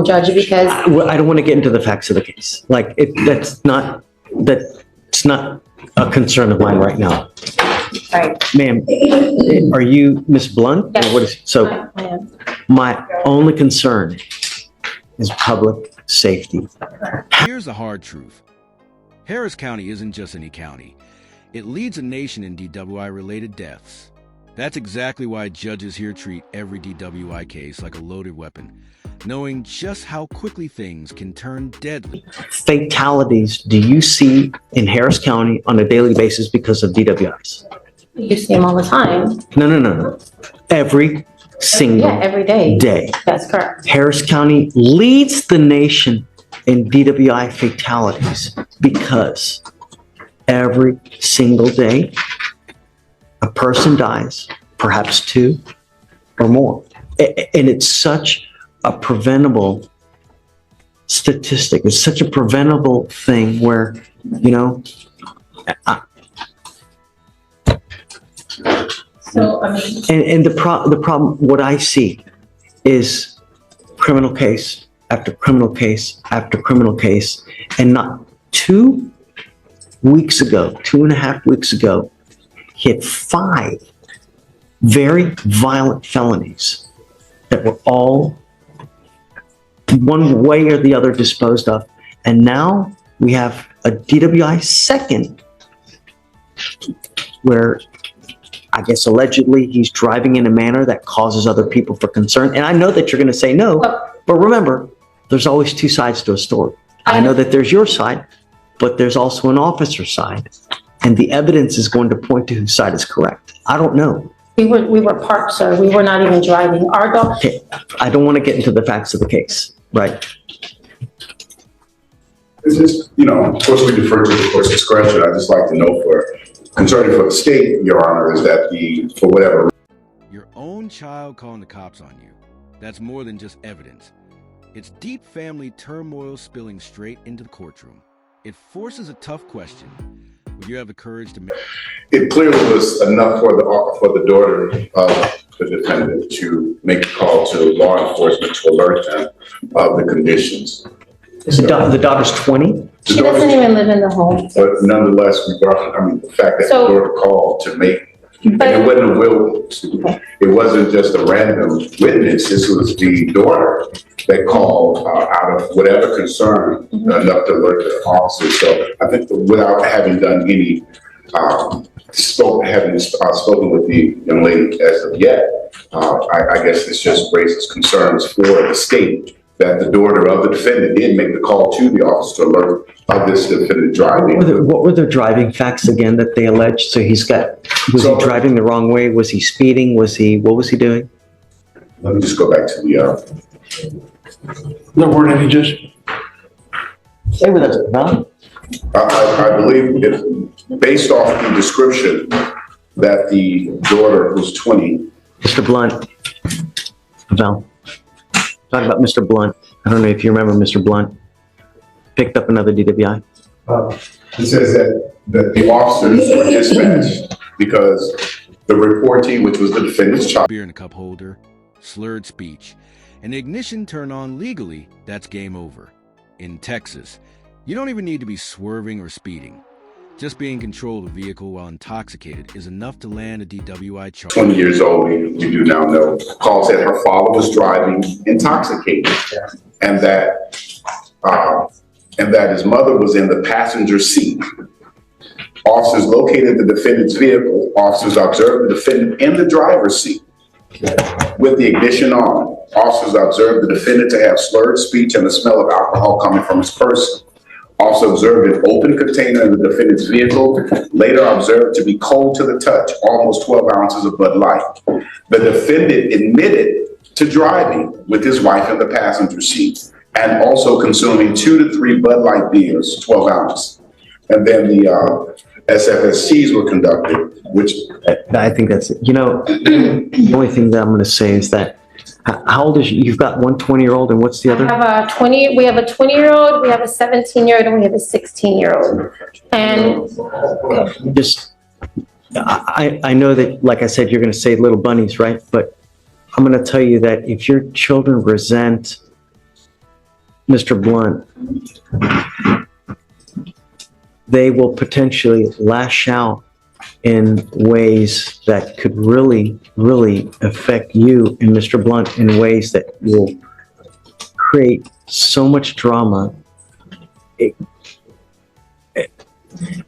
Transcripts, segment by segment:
Judge, because I don't want to get into the facts of the case. Like that's not a concern of mine right now. right. Ma'am, are you Miss Blunt? Yes. Or what is, so I am. my only concern is public safety. Here's the hard truth. Harris County isn't just any county. It leads a nation in DWI-related deaths. That's exactly why judges here treat every DWI case like a loaded weapon, knowing just how quickly things can turn deadly. Fatalities do you see in Harris County on a daily basis because of DWIs? You see them all the time. No. Every single Every day. day. That's correct. Harris County leads the nation in DWI fatalities because every single day a person dies, perhaps two or more. And it's such a preventable statistic. It's such a preventable thing where, So, I mean, and the problem, what I see is criminal case after criminal case after criminal case. And not 2 weeks ago, 2.5 weeks ago, hit 5 very violent felonies that were all one way or the other disposed of. And now we have a DWI second where I guess allegedly he's driving in a manner that causes other people for concern. And I know that you're going to say no, but remember, there's always two sides to a story. I know that there's your side, but there's also an officer's side. And the evidence is going to point to whose side is correct. I don't know. we were parked, sir. We were not even driving. Our dog. Okay, I don't want to get into the facts of the case, right? It's just, of course, we defer to the court's discretion. I just like to know concerning for the state, Your Honor, is that for whatever. Your own child calling the cops on you. That's more than just evidence. It's deep family turmoil spilling straight into the courtroom. It forces a tough question. Would you have the courage to make... It clearly was enough for the daughter of the defendant to make a call to law enforcement to alert them of the conditions. The daughter's 20? She doesn't even live in the home. But nonetheless, the fact that the daughter called to make, and it wasn't a will, it wasn't just a random witness, this was the daughter that called out of whatever concern enough to alert the officer. So I think without having done any, spoken with the young lady as of yet, I guess this just raises concerns for the state that the daughter of the defendant did make the call to the officer to alert of this defendant driving. What were the driving facts again that they alleged? So was he driving the wrong way? Was he speeding? What was he doing? Let me just go back to the, There weren't any just. Stay with us, no? I believe based off the description that the daughter was 20. Mr. Blunt. Val. Talk about Mr. Blunt. I don't know if you remember Mr. Blunt. Picked up another DWI. It says that the officers were dispatched because the reportee, which was the defendant's child. Beer in a cup holder, slurred speech, and the ignition turned on legally, that's game over. In Texas, you don't even need to be swerving or speeding. Just being in control of the vehicle while intoxicated is enough to land a DWI charge. 20 years old, we do now know. Call said her father was driving intoxicated, and that his mother was in the passenger seat. Officers located the defendant's vehicle. Officers observed the defendant in the driver's seat with the ignition on. Officers observed the defendant to have slurred speech and the smell of alcohol coming from his person. Also observed an open container in the defendant's vehicle, later observed to be cold to the touch, almost 12 ounces of Bud Light. The defendant admitted to driving with his wife in the passenger seat and also consuming 2 to 3 Bud Light beers, 12 ounces. And then the SFSTs were conducted, which... I think that's it. The only thing that I'm going to say is that how old is you? You've got one 20-year-old and what's the other? We have a 20-year-old, we have a 17-year-old, and we have a 16-year-old. And I know that, like I said, you're going to say little bunnies, right? But I'm going to tell you that if your children resent Mr. Blunt, they will potentially lash out in ways that could really, really affect you and Mr. Blunt in ways that will create so much drama.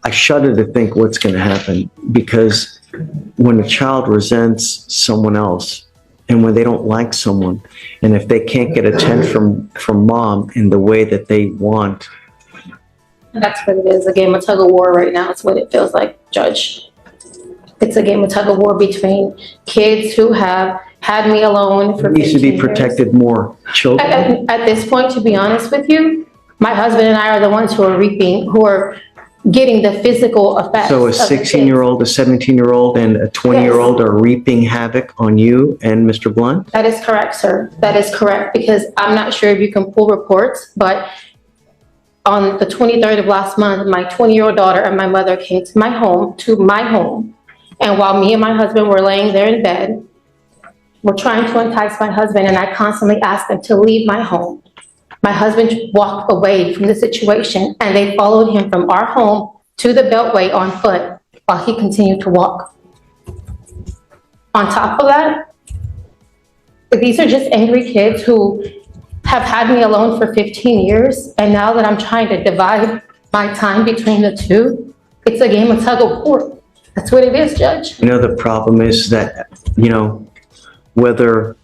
I shudder to think what's going to happen, because when a child resents someone else and when they don't like someone, and if they can't get attention from mom in the way that they want. That's what it is, a game of tug of war right now. It's what it feels like, Judge. It's a game of tug of war between kids who have had me alone for 15 years. Needs to be protected more. Children. At this point, to be honest with you, my husband and I are the ones who are getting the physical effects. So a 16-year-old, a 17-year-old, and a 20-year-old are reaping havoc on you and Mr. Blunt? That is correct, sir. That is correct, because I'm not sure if you can pull reports, but on the 23rd of last month, my 20-year-old daughter and my mother came to my home, and while me and my husband were laying there in bed, we're trying to entice my husband, and I constantly asked them to leave my home. My husband walked away from the situation, and they followed him from our home to the Beltway on foot while he continued to walk. On top of that, these are just angry kids who have had me alone for 15 years, and now that I'm trying to divide my time between the two, it's a game of tug of war. That's what it is, Judge. You know, the problem is that, whether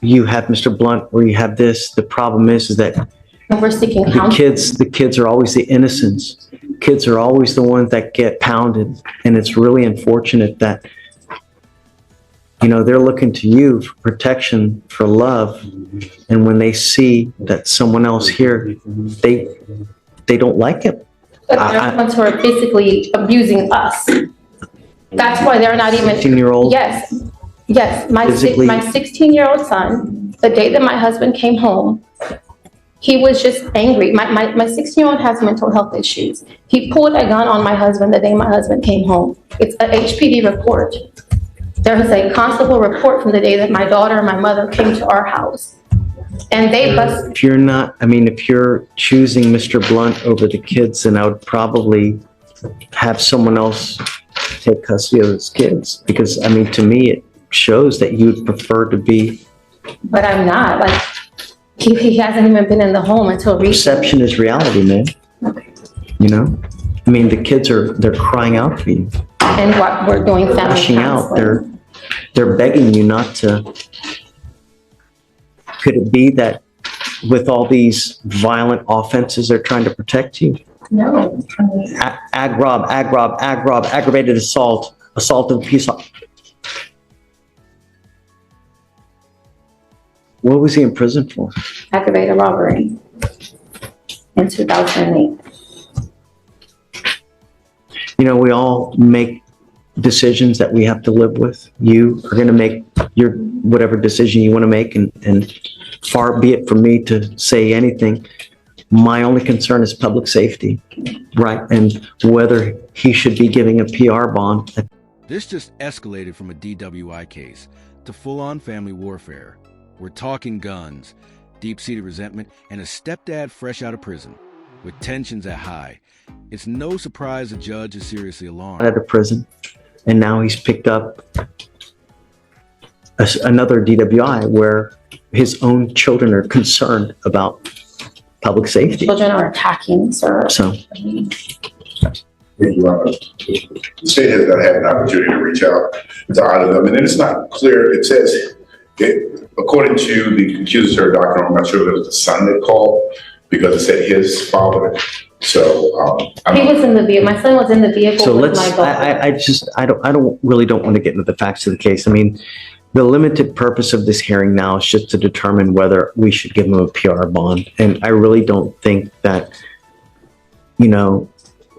you have Mr. Blunt or you have this, the problem is that And we're seeking counsel. the kids are always the innocents. Kids are always the ones that get pounded. And it's really unfortunate that, they're looking to you for protection, for love. And when they see that someone else here, they don't like it. But they're the ones who are physically abusing us. That's why they're not even. 16-year-old? Yes, my Physically- 16-year-old son, the day that my husband came home, he was just angry. My 16-year-old has mental health issues. He pulled a gun on my husband the day my husband came home. It's an HPD report. There is a constable report from the day that my daughter and my mother came to our house. And they bust. If you're choosing Mr. Blunt over the kids, then I would probably have someone else take custody of those kids. Because, to me, it shows that you'd prefer to be. But I'm not. Like, he hasn't even been in the home until recently. Perception is reality, man. Okay. The kids they're crying out for you. And what we're doing family Lashing out. counseling. They're begging you not to. Could it be that with all these violent offenses, they're trying to protect you? No. Aggravated assault of peace. What was he in prison for? Aggravated robbery in 2008. We all make decisions that we have to live with. You are going to make your whatever decision you want to make, and far be it from me to say anything. My only concern is public safety, right? And whether he should be giving a PR bond. This just escalated from a DWI case to full-on family warfare. We're talking guns, deep-seated resentment, and a stepdad fresh out of prison, with tensions at high. It's no surprise the judge is seriously alarmed. Out of prison, and now he's picked up another DWI where his own children are concerned about public safety. Children are attacking, sir. So, The state has not had an opportunity to reach out to either of them, and then it's not clear. It says, according to the accusatory document, I'm not sure if it was the son that called, because it said his father. So, He was in the vehicle. My son was in the vehicle so with let's. my daughter. I don't want to get into the facts of the case. The limited purpose of this hearing now is just to determine whether we should give him a PR bond, and I really don't think that,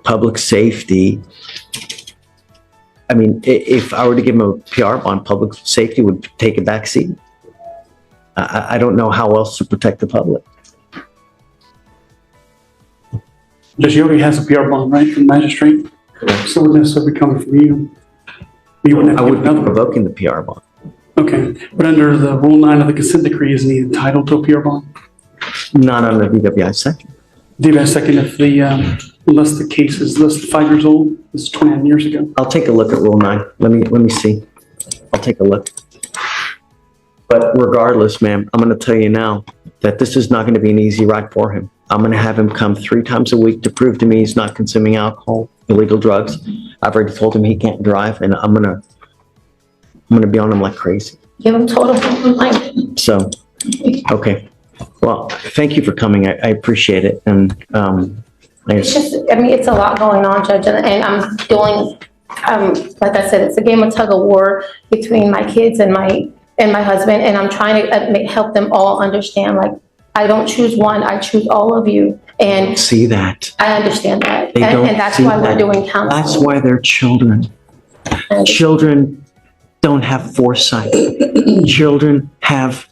public safety. If I were to give him a PR bond, public safety would take a back seat. I don't know how else to protect the public. Judge, he already has a PR bond, right, from the magistrate? So it would necessarily be coming from you. You wouldn't I have to would give be another. provoking the PR bond. Okay, but under the Rule 9 of the consent decree, isn't he entitled to a PR bond? Not on the DWI second. DWI second if unless the case is less than 5 years old. This is 29 years ago. I'll take a look at Rule 9. Let me see. I'll take a look. But regardless, ma'am, I'm going to tell you now that this is not going to be an easy ride for him. I'm going to have him come 3 times a week to prove to me he's not consuming alcohol, illegal drugs. I've already told him he can't drive, and I'm going to be on him like crazy. Give them total complaint. So, okay. Well, thank you for coming. I appreciate it. And It's just, I mean, it's a lot going on, Judge, and I'm doing, like I said, it's a game of tug of war between my kids and my husband, and I'm trying to help them all understand, like, I don't choose one, I choose all of you, and see that. I understand that. They don't And that's see why we're that. doing counseling. That's why they're children. Children don't have foresight. Children have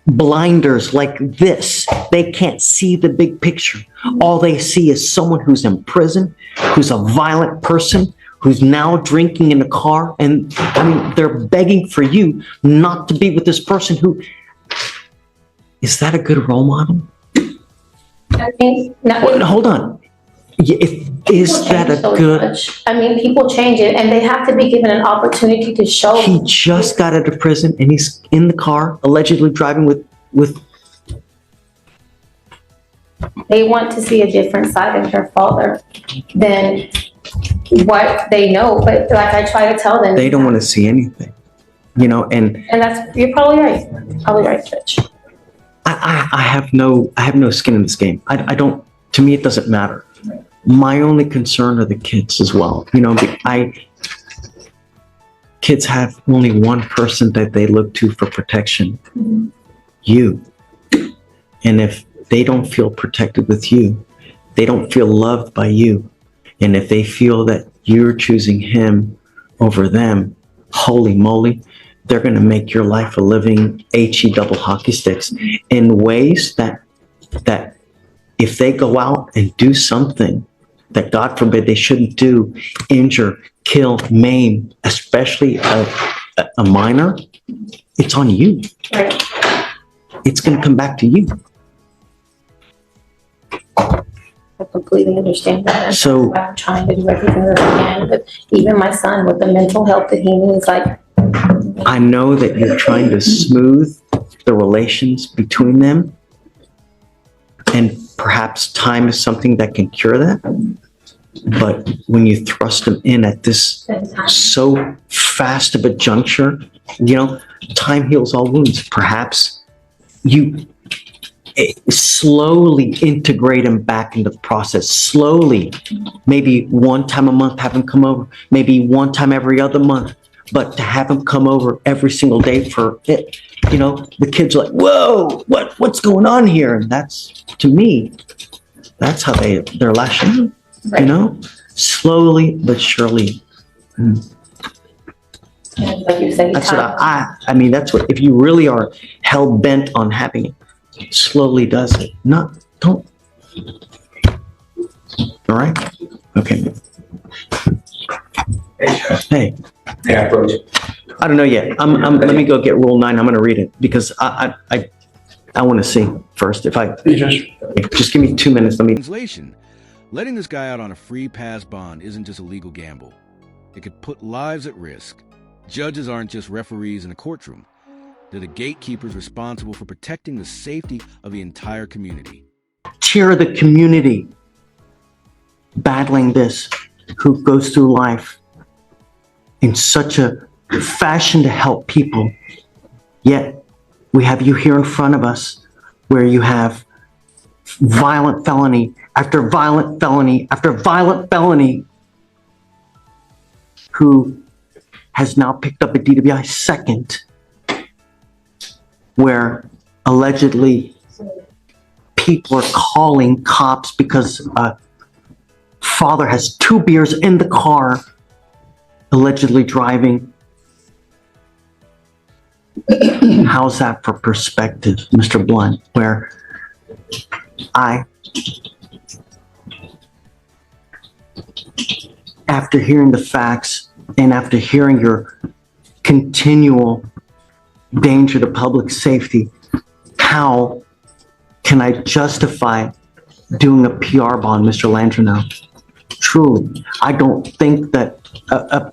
blinders like this. They can't see the big picture. All they see is someone who's in prison, who's a violent person, who's now drinking in a car. And I mean, they're begging for you not to be with this person who, is that a good role model? I think, Well, hold on. Is that a good? I mean, people change it, and they have to be given an opportunity to show. He just got out of prison and he's in the car allegedly driving with. They want to see a different side of their father than what they know, but like I try to tell them. They don't want to see anything, you know, and that's, you're probably right, Judge. I have no skin in this game. I don't, to me, it doesn't matter. My only concern are the kids as well. You know, kids have only one person that they look to for protection, you. And if they don't feel protected with you, they don't feel loved by you. And if they feel that you're choosing him over them, holy moly, they're going to make your life a living HE double hockey sticks in ways that if they go out and do something that God forbid they shouldn't do, injure, kill, maim, especially a minor, it's on you. Right. It's going to come back to you. I completely understand that. So- I'm trying to do everything that I can, but even my son with the mental health that he needs, like. I know that you're trying to smooth the relations between them, and perhaps time is something that can cure that. But when you thrust them in at this so fast of a juncture, you know, time heals all wounds. Perhaps you slowly integrate them back into the process. Slowly, maybe one time a month, have them come over. Maybe one time every other month. But to have them come over every single day for it, you know, the kids are like, whoa, what's going on here? And that's, to me, that's how they're lashing out, you know, slowly but surely. Like you say, That's what I mean, that's what, if you really are hell bent on having it, slowly does it. Don't. All right? Okay. Hey. Yeah, approach. I don't know yet. Let me go get Rule 9. I'm going to read it because I want to see first. Hey, Judge. Just give me 2 minutes. Translation: letting this guy out on a free pass bond isn't just a legal gamble. It could put lives at risk. Judges aren't just referees in a courtroom. They're the gatekeepers responsible for protecting the safety of the entire community. Tier of the community battling this, who goes through life in such a fashion to help people. Yet we have you here in front of us where you have violent felony after violent felony after violent felony who has now picked up a DWI second where allegedly people are calling cops because a father has 2 beers in the car, allegedly driving. How's that for perspective, Mr. Blunt, where after hearing the facts and after hearing your continual danger to public safety, how can I justify doing a PR bond, Mr. Landreneau? Truly, I don't think that a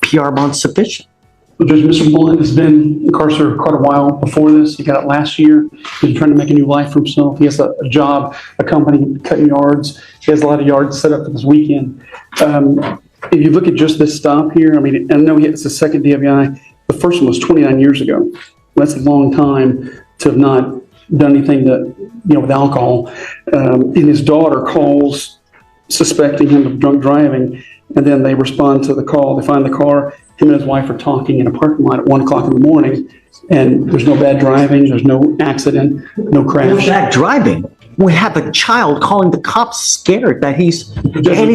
PR bond's sufficient. Well, Judge, Mr. Blunt has been incarcerated quite a while before this. He got it last year. He's trying to make a new life for himself. He has a job, a company, cutting yards. He has a lot of yards set up for this weekend. If you look at just this stop here, I mean, I know it's the second DWI. The first one was 29 years ago. That's a long time to have not done anything that, with alcohol. And his daughter calls suspecting him of drunk driving, and then they respond to the call. They find the car. Him and his wife are talking in a parking lot at 1 o'clock in the morning, and there's no bad driving, there's no accident, no crash. Bad driving. We have a child calling the cops scared that he's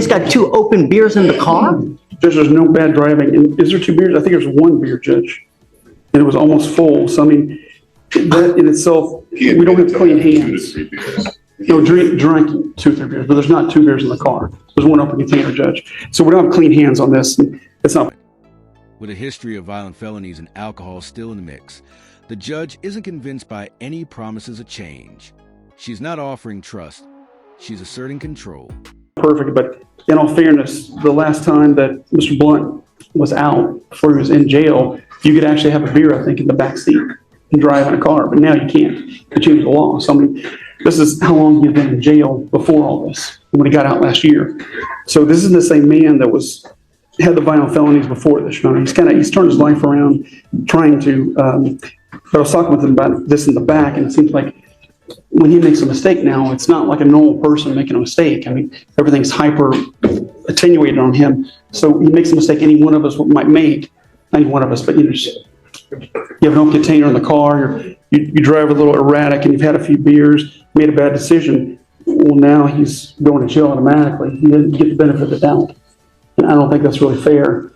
got 2 open beers in the car. Judge, there's no bad driving. And is there 2 beers? I think there's 1 beer, Judge. And it was almost full. So, I mean, that in itself, we don't have clean hands. No, drinking 2 or 3 beers, but there's not 2 beers in the car. There's 1 open container, Judge. So we don't have clean hands on this. It's not. With a history of violent felonies and alcohol still in the mix, the judge isn't convinced by any promises of change. She's not offering trust. She's asserting control. Perfect, but in all fairness, the last time that Mr. Blunt was out, before he was in jail, you could actually have a beer, I think, in the back seat and drive in a car, but now you can't. They changed the law. So, I mean, this is how long he'd been in jail before all this, when he got out last year. So this is the same man that had the violent felonies before this. He's turned his life around, trying to. But I was talking with him about this in the back, and it seems like when he makes a mistake now, it's not like a normal person making a mistake. I mean, everything's hyper attenuated on him. So he makes a mistake any one of us might make, not any one of us, but you have no container in the car, you drive a little erratic, and you've had a few beers, made a bad decision. Well, now he's going to jail automatically. He didn't get the benefit of the doubt. And I don't think that's really fair.